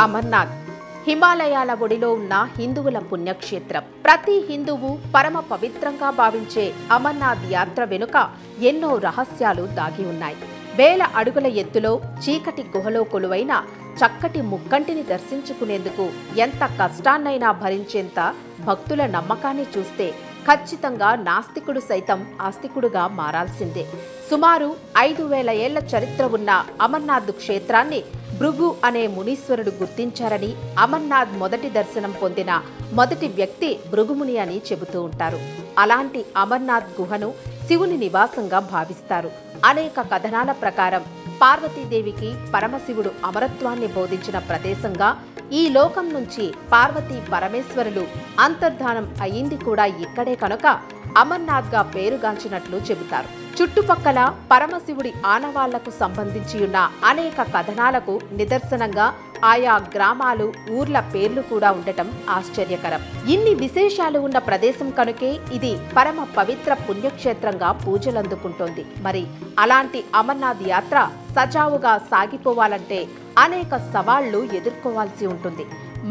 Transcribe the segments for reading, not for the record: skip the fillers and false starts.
అమర్నాథ్ హిమాలయాల ఒడిలో ఉన్న హిందువుల పుణ్యక్షేత్రం. ప్రతి హిందువు పరమ పవిత్రంగా భావించే అమర్నాథ్ యాత్ర వెనుక ఎన్నో రహస్యాలు దాగి ఉన్నాయి. వేల అడుగుల ఎత్తులో చీకటి గుహలో కొలువైన చక్కటి ముక్కంటిని దర్శించుకునేందుకు ఎంత కష్టాన్నైనా భరించేంత భక్తుల నమ్మకాన్ని చూస్తే ఖచ్చితంగా నాస్తికుడు సైతం ఆస్తికుడుగా మారాల్సిందే. సుమారు 5000 ఏళ్ల చరిత్ర ఉన్న అమర్నాథ్ క్షేత్రాన్ని భృగు అనే మునీశ్వరుడు గుర్తించారని, అమర్నాథ్ మొదటి దర్శనం పొందిన మొదటి వ్యక్తి భృగుముని అని చెబుతూ ఉంటారు. అలాంటి అమర్నాథ్ గుహను శివుని నివాసంగా భావిస్తారు. అనేక కథనాల ప్రకారం పార్వతీదేవికి పరమశివుడు అమరత్వాన్ని బోధించిన ప్రదేశంగా, ఈ లోకం నుంచి పార్వతీ పరమేశ్వరులు అంతర్ధానం అయింది కూడా ఇక్కడే కనుక అమర్నాథ్గా పేరుగాంచినట్లు చెబుతారు. చుట్టుపక్కల పరమశివుడి ఆనవాళ్లకు సంబంధించి ఉన్న అనేక కథనాలకు నిదర్శనంగా ఆయా గ్రామాలు, ఊర్ల పేర్లు కూడా ఉండటం ఆశ్చర్యకరం. ఇన్ని విశేషాలు ఉన్న ప్రదేశం కనుకే ఇది పరమ పవిత్ర పుణ్యక్షేత్రంగా పూజలందుకుంటోంది. మరి అలాంటి అమర్నాథ్ యాత్ర సజావుగా సాగిపోవాలంటే అనేక సవాళ్లు ఎదుర్కోవాల్సి ఉంటుంది.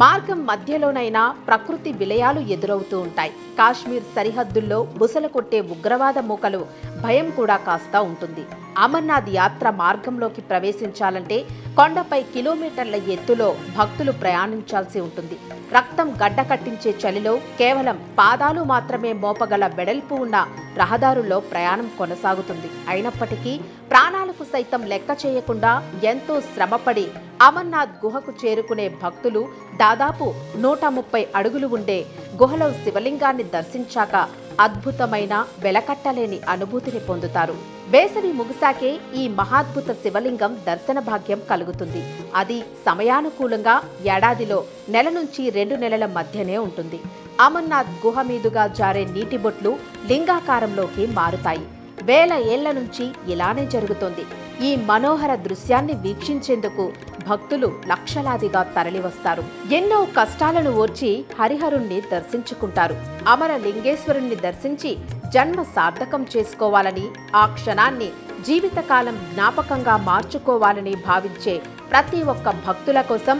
మార్గం మధ్యలోనైనా ప్రకృతి విలయాలు ఎదురవుతూ ఉంటాయి. కాశ్మీర్ సరిహద్దుల్లో బుసలు కొట్టే ఉగ్రవాద మూకలు భయం కూడా కాస్తా ఉంటుంది. అమర్నాథ్ యాత్ర మార్గంలోకి ప్రవేశించాలంటే కొండపై కిలోమీటర్ల ఎత్తులో భక్తులు ప్రయాణించాల్సి ఉంటుంది. రక్తం గడ్డకట్టించే చలిలో కేవలం పాదాలు మాత్రమే మోపగల వెడల్పు ఉన్న రహదారుల్లో ప్రయాణం కొనసాగుతుంది. అయినప్పటికీ ప్రాణాలకు సైతం లెక్క చేయకుండా ఎంతో శ్రమపడి అమర్నాథ్ గుహకు చేరుకునే భక్తులు దాదాపు 130 అడుగులు ఉండే గుహలో శివలింగాన్ని దర్శించాక అద్భుతమైన వెలకట్టలేని అనుభూతిని పొందుతారు. వేసవి ముగిసాకే ఈ మహాద్భుత శివలింగం దర్శన భాగ్యం కలుగుతుంది. అది సమయానుకూలంగా ఏడాదిలో నెల నుంచి 2 నెలల మధ్యనే ఉంటుంది. అమర్నాథ్ గుహ మీదుగా జారే నీటి బొట్లు లింగాకారంలోకి మారుతాయి. వేల ఏళ్ల నుంచి ఇలానే జరుగుతోంది. ఈ మనోహర దృశ్యాన్ని వీక్షించేందుకు భక్తులు లక్షలాదిగా తరలివస్తారు. ఎన్నో కష్టాలను ఓర్చి హరిహరుణ్ణి దర్శించుకుంటారు. అమర లింగేశ్వరుణ్ణి దర్శించి జన్మ సార్థకం చేసుకోవాలని, ఆ క్షణాన్ని జీవితకాలం జ్ఞాపకంగా మార్చుకోవాలని భావించే ప్రతి ఒక్క భక్తుల కోసం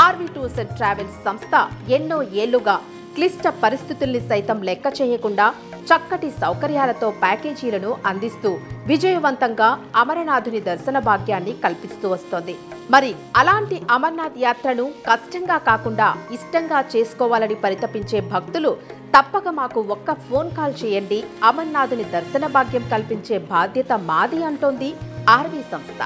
ఆర్వి టూర్స్ అండ్ ట్రావెల్స్ సంస్థ ఎన్నో ఏళ్లుగా క్లిష్ట పరిస్థితుల్ని సైతం లెక్క చేయకుండా చక్కటి సౌకర్యాలతో ప్యాకేజీలను అందిస్తూ విజయవంతంగా అమరనాథుని దర్శన భాగ్యాన్ని కల్పిస్తూ వస్తోంది. మరి అలాంటి అమర్నాథ్ యాత్రను కష్టంగా కాకుండా ఇష్టంగా చేసుకోవాలని పరితపించే భక్తులు తప్పక మాకు ఒక్క ఫోన్ కాల్ చేయండి, అమర్నాథుని దర్శన భాగ్యం కల్పించే బాధ్యత మాది అంటోంది ఆర్వి సంస్థ.